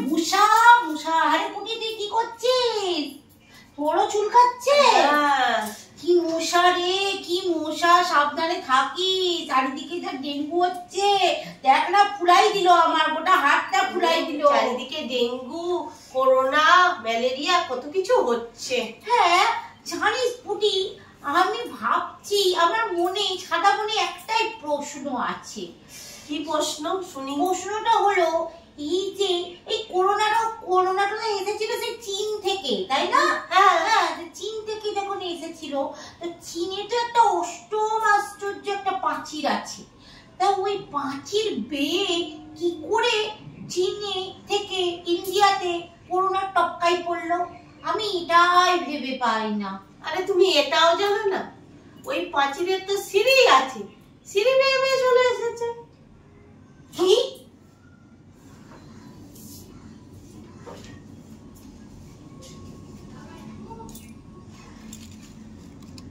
মুষা মুষা, আরে পুটি তুই কি করছিস? তোরও চুলকাচ্ছে? কি মশা রে, কি মশা, সাবধানে থাকিস, চারিদিকে যা ডেঙ্গু হচ্ছে। দেখ না, ফুলাই দিল আমার গোটা হাতটা, ফুলাই দিল। চারিদিকে ডেঙ্গু, করোনা, ম্যালেরিয়া, কত কিছু হচ্ছে। হ্যাঁ জানিস পুটি, আমি ভাবছি আমার মনে, সাদা মনে একটাই প্রশ্ন আছে। কি প্রশ্ন শুনি? প্রশ্নটা হলো এই যে এই করোনাটা এসেছিল সেই চীন থেকে, তাই না? হ্যাঁ, চীন থেকে যখন এসেছিল, তো চীনে তো একটা অষ্টম আশ্চর্য একটা প্রাচীর আছে। তা ওই প্রাচীর বেয়ে কি করে চীনে থেকে ইন্ডিয়াতে করোনা টপকাই পড়লো, আমি এটাই ভেবে পাই না। আরে তুমি এটাও জানো না? ওই প্রাচীরের তো সিঁড়ি আছে, সিঁড়ি বেয়ে চলে এসেছে।